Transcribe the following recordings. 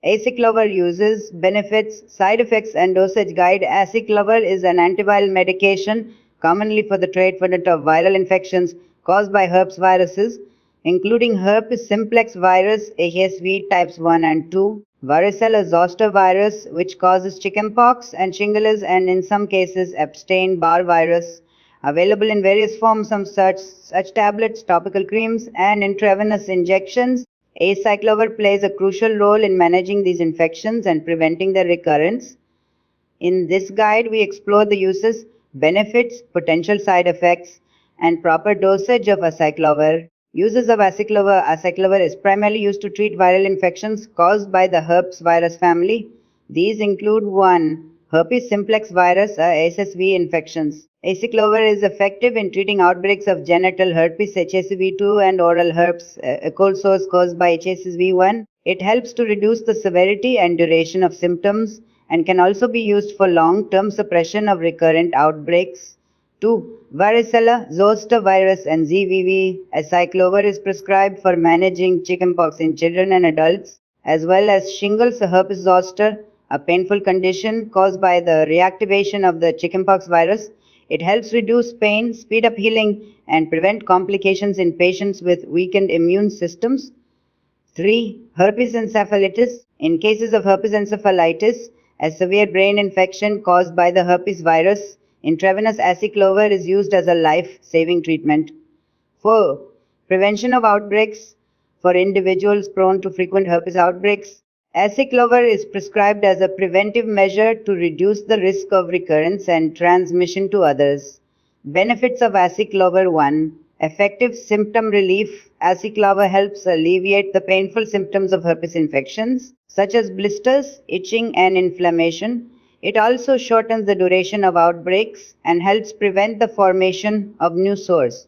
Aciclovir uses, benefits, side effects, and dosage guide. Aciclovir is an antiviral medication commonly for the treatment of viral infections caused by herpes viruses, including herpes simplex virus, HSV types 1 and 2, varicella zoster virus, which causes chickenpox, and shingles, and in some cases, Epstein-Barr virus. Available in various forms of such tablets, topical creams, and intravenous injections. Acyclovir plays a crucial role in managing these infections and preventing their recurrence. In this guide, we explore the uses, benefits, potential side effects, and proper dosage of acyclovir. Uses of acyclovir. Acyclovir is primarily used to treat viral infections caused by the herpes virus family. These include 1. Herpes simplex virus, HSV infections. Acyclovir is effective in treating outbreaks of genital herpes, HSV2, and oral herpes, a cold sores caused by HSV1. It helps to reduce the severity and duration of symptoms and can also be used for long-term suppression of recurrent outbreaks. 2. Varicella zoster virus and ZVV. Acyclovir is prescribed for managing chickenpox in children and adults, as well as shingles, herpes zoster, a painful condition caused by the reactivation of the chickenpox virus. It helps reduce pain, speed up healing, and prevent complications in patients with weakened immune systems. 3. Herpes encephalitis. In cases of herpes encephalitis, a severe brain infection caused by the herpes virus, intravenous acyclovir is used as a life-saving treatment. 4. Prevention of outbreaks. For individuals prone to frequent herpes outbreaks, acyclovir is prescribed as a preventive measure to reduce the risk of recurrence and transmission to others. Benefits of acyclovir. 1. Effective symptom relief. Acyclovir helps alleviate the painful symptoms of herpes infections, such as blisters, itching, and inflammation. It also shortens the duration of outbreaks and helps prevent the formation of new sores.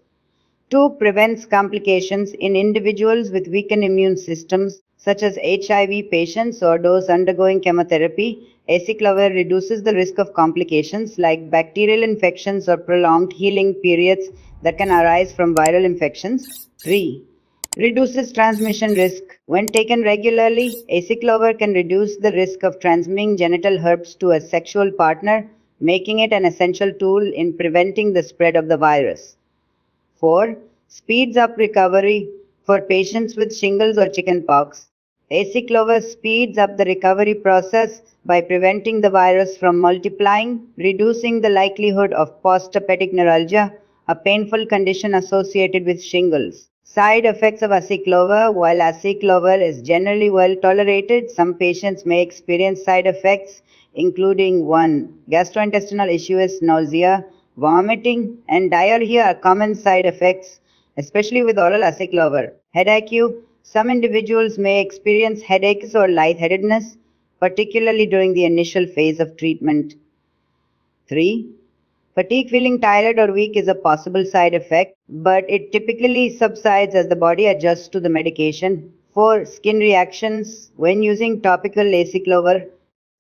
2. Prevents complications in individuals with weakened immune systems, such as HIV patients or those undergoing chemotherapy. Acyclovir reduces the risk of complications like bacterial infections or prolonged healing periods that can arise from viral infections. 3. Reduces transmission risk. When taken regularly, acyclovir can reduce the risk of transmitting genital herpes to a sexual partner, making it an essential tool in preventing the spread of the virus. 4. Speeds up recovery for patients with shingles or chickenpox. Acyclovir speeds up the recovery process by preventing the virus from multiplying, reducing the likelihood of postherpetic neuralgia, a painful condition associated with shingles. Side effects of acyclovir. While acyclovir is generally well tolerated, some patients may experience side effects including 1. Gastrointestinal issues, nausea, vomiting, and diarrhea are common side effects, especially with oral acyclovir. Headache. Some individuals may experience headaches or lightheadedness, particularly during the initial phase of treatment. 3. Fatigue. Feeling tired or weak is a possible side effect, but it typically subsides as the body adjusts to the medication. 4. Skin reactions. When using topical acyclovir,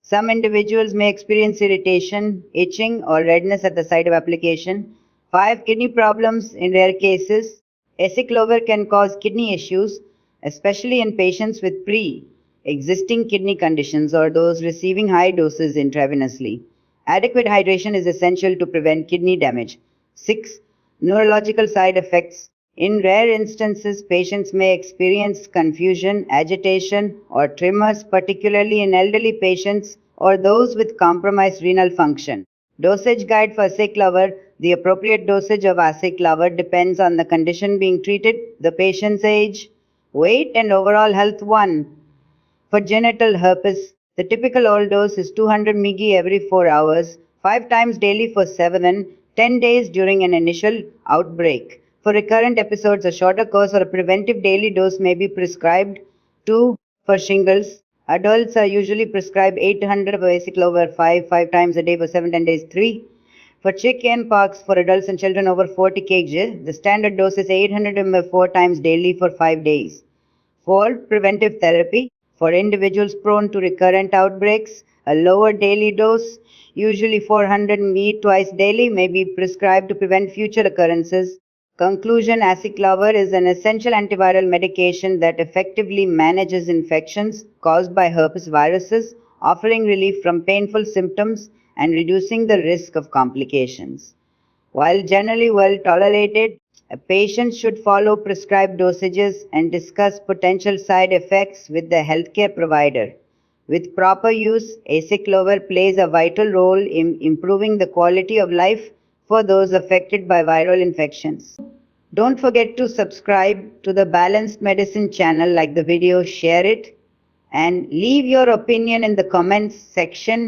some individuals may experience irritation, itching, or redness at the site of application. 5. Kidney problems. In rare cases, acyclovir can cause kidney issues, especially in patients with pre-existing kidney conditions or those receiving high doses intravenously. Adequate hydration is essential to prevent kidney damage. 6. Neurological side effects. In rare instances, patients may experience confusion, agitation, or tremors, particularly in elderly patients or those with compromised renal function. Dosage guide for acyclovir. The appropriate dosage of acyclovir depends on the condition being treated, the patient's age, weight, and overall health. 1. For genital herpes, the typical oral dose is 200 mg every 4 hours, 5 times daily for 7 and 10 days during an initial outbreak. For recurrent episodes, a shorter course or a preventive daily dose may be prescribed. 2. For shingles, adults are usually prescribed 800 of acyclovir 5 times a day for 7-10 days. 3. For chickenpox, for adults and children over 40 kg, the standard dose is 800 ml 4 times daily for 5 days. 4. Preventive therapy. For individuals prone to recurrent outbreaks, a lower daily dose, usually 400 mg twice daily, may be prescribed to prevent future occurrences. Conclusion: Aciclovir is an essential antiviral medication that effectively manages infections caused by herpes viruses, offering relief from painful symptoms and reducing the risk of complications. While generally well tolerated, a patient should follow prescribed dosages and discuss potential side effects with the healthcare provider. With proper use, aciclovir plays a vital role in improving the quality of life for those affected by viral infections. Don't forget to subscribe to the Balanced Medicine channel, like the video, share it, and leave your opinion in the comments section.